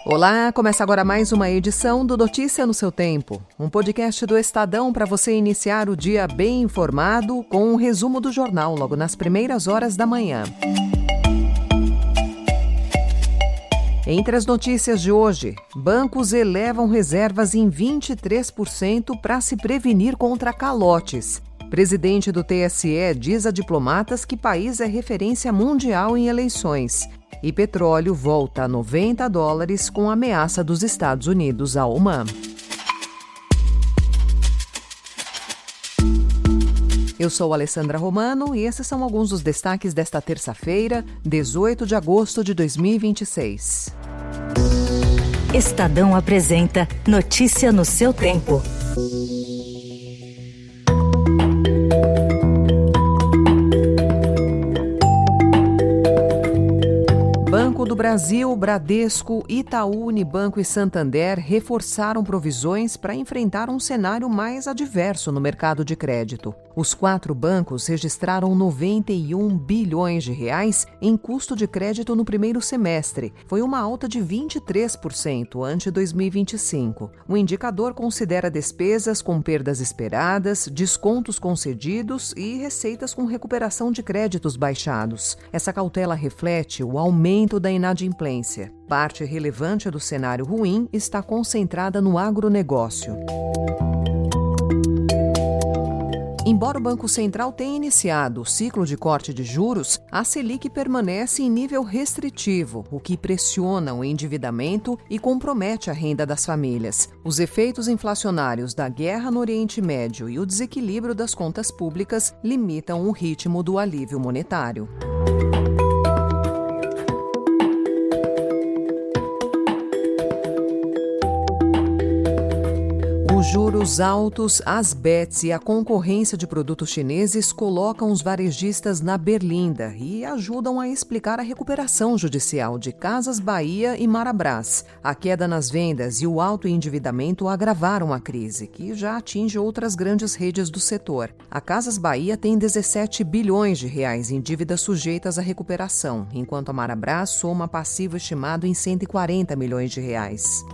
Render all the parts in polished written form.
Olá, começa agora mais uma edição do Notícia no seu Tempo, um podcast do Estadão para você iniciar o dia bem informado com um resumo do jornal logo nas primeiras horas da manhã. Entre as notícias de hoje, bancos elevam reservas em 23% para se prevenir contra calotes. Presidente do TSE diz a diplomatas que país é referência mundial em eleições. E petróleo volta a $90 com ameaça dos Estados Unidos à Oman. Eu sou Alessandra Romano e esses são alguns dos destaques desta terça-feira, 18 de agosto de 2026. Estadão apresenta Notícia no seu Tempo. Banco do Brasil, Bradesco, Itaú, Unibanco e Santander reforçaram provisões para enfrentar um cenário mais adverso no mercado de crédito. Os 4 bancos registraram 91 bilhões de reais em custo de crédito no primeiro semestre. Foi uma alta de 23% ante 2025. O indicador considera despesas com perdas esperadas, descontos concedidos e receitas com recuperação de créditos baixados. Essa cautela reflete o aumento da inadimplência. Parte relevante do cenário ruim está concentrada no agronegócio. Embora o Banco Central tenha iniciado o ciclo de corte de juros, a Selic permanece em nível restritivo, o que pressiona o endividamento e compromete a renda das famílias. Os efeitos inflacionários da guerra no Oriente Médio e o desequilíbrio das contas públicas limitam o ritmo do alívio monetário. Os juros altos, as bets e a concorrência de produtos chineses colocam os varejistas na berlinda e ajudam a explicar a recuperação judicial de Casas Bahia e Marabras. A queda nas vendas e o alto endividamento agravaram a crise, que já atinge outras grandes redes do setor. A Casas Bahia tem 17 bilhões de reais em dívidas sujeitas à recuperação, enquanto a Marabras soma passivo estimado em 140 milhões de reais.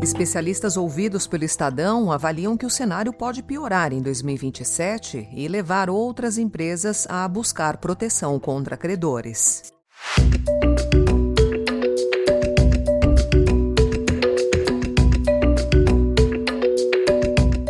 Especialistas ouvidos pelo Estadão avaliam que o cenário pode piorar em 2027 e levar outras empresas a buscar proteção contra credores.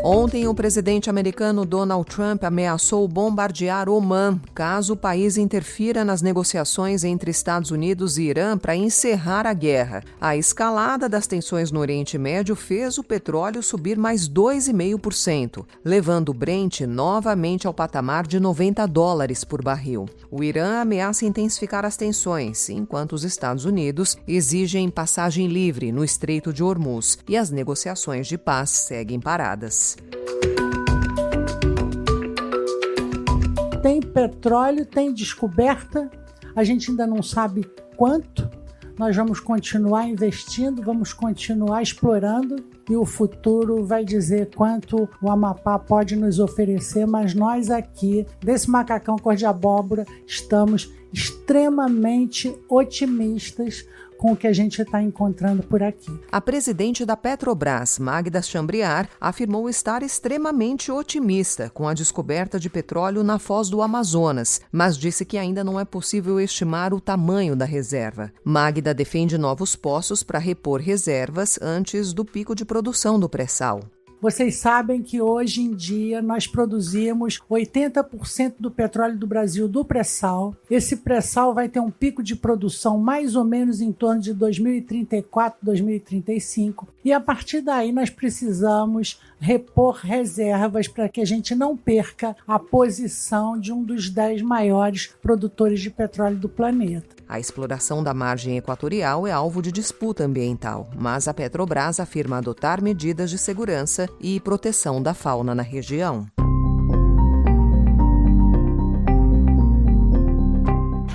Ontem, o presidente americano Donald Trump ameaçou bombardear Omã, caso o país interfira nas negociações entre Estados Unidos e Irã para encerrar a guerra. A escalada das tensões no Oriente Médio fez o petróleo subir mais 2,5%, levando o Brent novamente ao patamar de $90 por barril. O Irã ameaça intensificar as tensões, enquanto os Estados Unidos exigem passagem livre no Estreito de Hormuz e as negociações de paz seguem paradas. Tem petróleo, tem descoberta, a gente ainda não sabe quanto. Nós vamos continuar investindo, vamos continuar explorando e o futuro vai dizer quanto o Amapá pode nos oferecer, mas nós aqui, desse macacão cor de abóbora, estamos extremamente otimistas com o que a gente está encontrando por aqui. A presidente da Petrobras, Magda Chambriard, afirmou estar extremamente otimista com a descoberta de petróleo na foz do Amazonas, mas disse que ainda não é possível estimar o tamanho da reserva. Magda defende novos poços para repor reservas antes do pico de produção do pré-sal. Vocês sabem que hoje em dia nós produzimos 80% do petróleo do Brasil do pré-sal. Esse pré-sal vai ter um pico de produção mais ou menos em torno de 2034, 2035. E a partir daí nós precisamos repor reservas para que a gente não perca a posição de um dos 10 maiores produtores de petróleo do planeta. A exploração da margem equatorial é alvo de disputa ambiental, mas a Petrobras afirma adotar medidas de segurança e proteção da fauna na região.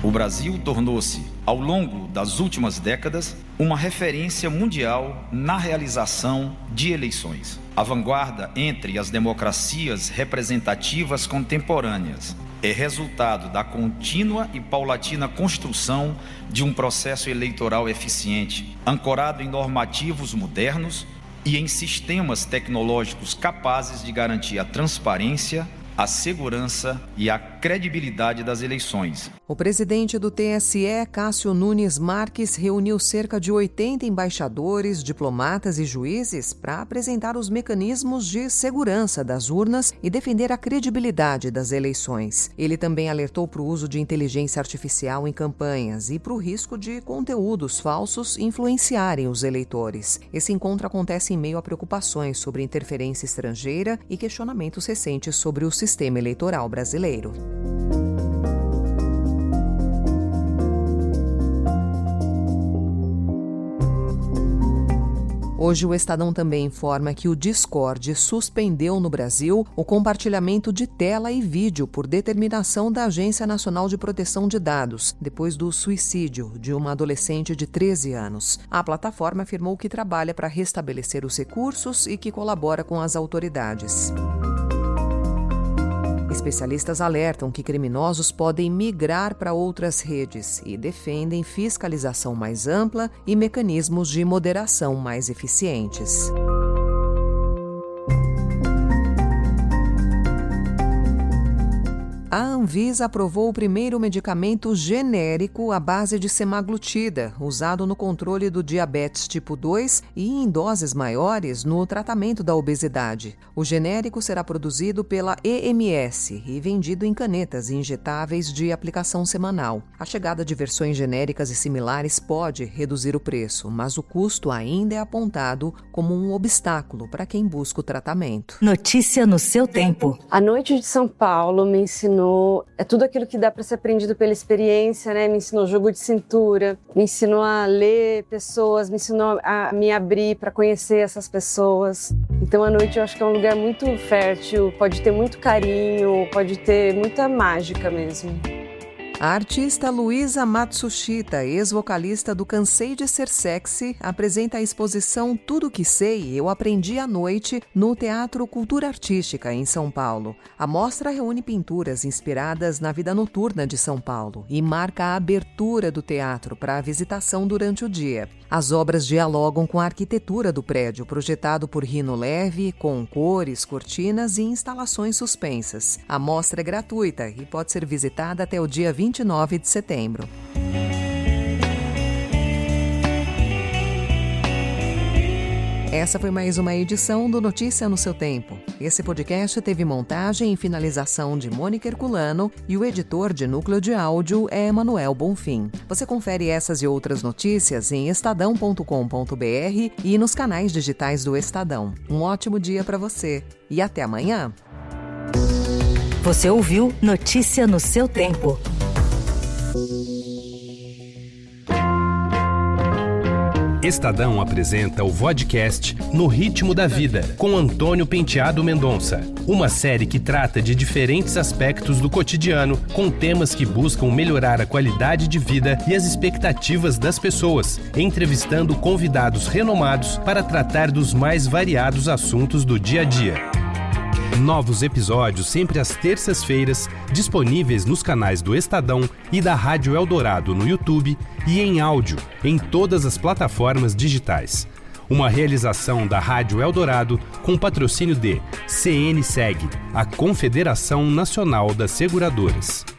O Brasil tornou-se, ao longo das últimas décadas, uma referência mundial na realização de eleições. A vanguarda entre as democracias representativas contemporâneas. é resultado da contínua e paulatina construção de um processo eleitoral eficiente, ancorado em normativos modernos e em sistemas tecnológicos capazes de garantir a transparência, a segurança e a credibilidade das eleições. O presidente do TSE, Cássio Nunes Marques, reuniu cerca de 80 embaixadores, diplomatas e juízes para apresentar os mecanismos de segurança das urnas e defender a credibilidade das eleições. Ele também alertou para o uso de inteligência artificial em campanhas e para o risco de conteúdos falsos influenciarem os eleitores. Esse encontro acontece em meio a preocupações sobre interferência estrangeira e questionamentos recentes sobre o sistema eleitoral brasileiro. Hoje o Estadão também informa que o Discord suspendeu no Brasil o compartilhamento de tela e vídeo por determinação da Agência Nacional de Proteção de Dados, depois do suicídio de uma adolescente de 13 anos. A plataforma afirmou que trabalha para restabelecer os recursos e que colabora com as autoridades. Especialistas alertam que criminosos podem migrar para outras redes e defendem fiscalização mais ampla e mecanismos de moderação mais eficientes. A Anvisa aprovou o primeiro medicamento genérico à base de semaglutida, usado no controle do diabetes tipo 2 e em doses maiores no tratamento da obesidade. O genérico será produzido pela EMS e vendido em canetas injetáveis de aplicação semanal. A chegada de versões genéricas e similares pode reduzir o preço, mas o custo ainda é apontado como um obstáculo para quem busca o tratamento. Notícia no seu tempo. A noite de São Paulo me ensinou tudo aquilo que dá para ser aprendido pela experiência, né? Me ensinou jogo de cintura, me ensinou a ler pessoas, me ensinou a me abrir para conhecer essas pessoas. Então a noite eu acho que é um lugar muito fértil, pode ter muito carinho, pode ter muita mágica mesmo. A artista Luísa Matsushita, ex-vocalista do Cansei de Ser Sexy, apresenta a exposição Tudo Que Sei, Eu Aprendi à Noite no Teatro Cultura Artística, em São Paulo. A mostra reúne pinturas inspiradas na vida noturna de São Paulo e marca a abertura do teatro para a visitação durante o dia. As obras dialogam com a arquitetura do prédio, projetado por Rino Leve, com cores, cortinas e instalações suspensas. A mostra é gratuita e pode ser visitada até o dia 29 de setembro. Essa foi mais uma edição do Notícia no seu Tempo. Esse podcast teve montagem e finalização de Mônica Herculano e o editor de núcleo de áudio é Emanuel Bonfim. Você confere essas e outras notícias em estadão.com.br e nos canais digitais do Estadão. Um ótimo dia para você e até amanhã. Você ouviu Notícia no seu Tempo. Estadão apresenta o vodcast No Ritmo da Vida, com Antônio Penteado Mendonça. Uma série que trata de diferentes aspectos do cotidiano, com temas que buscam melhorar a qualidade de vida e as expectativas das pessoas, entrevistando convidados renomados para tratar dos mais variados assuntos do dia a dia. Novos episódios sempre às terças-feiras, disponíveis nos canais do Estadão e da Rádio Eldorado no YouTube e em áudio em todas as plataformas digitais. Uma realização da Rádio Eldorado com patrocínio de CNSEG, a Confederação Nacional das Seguradoras.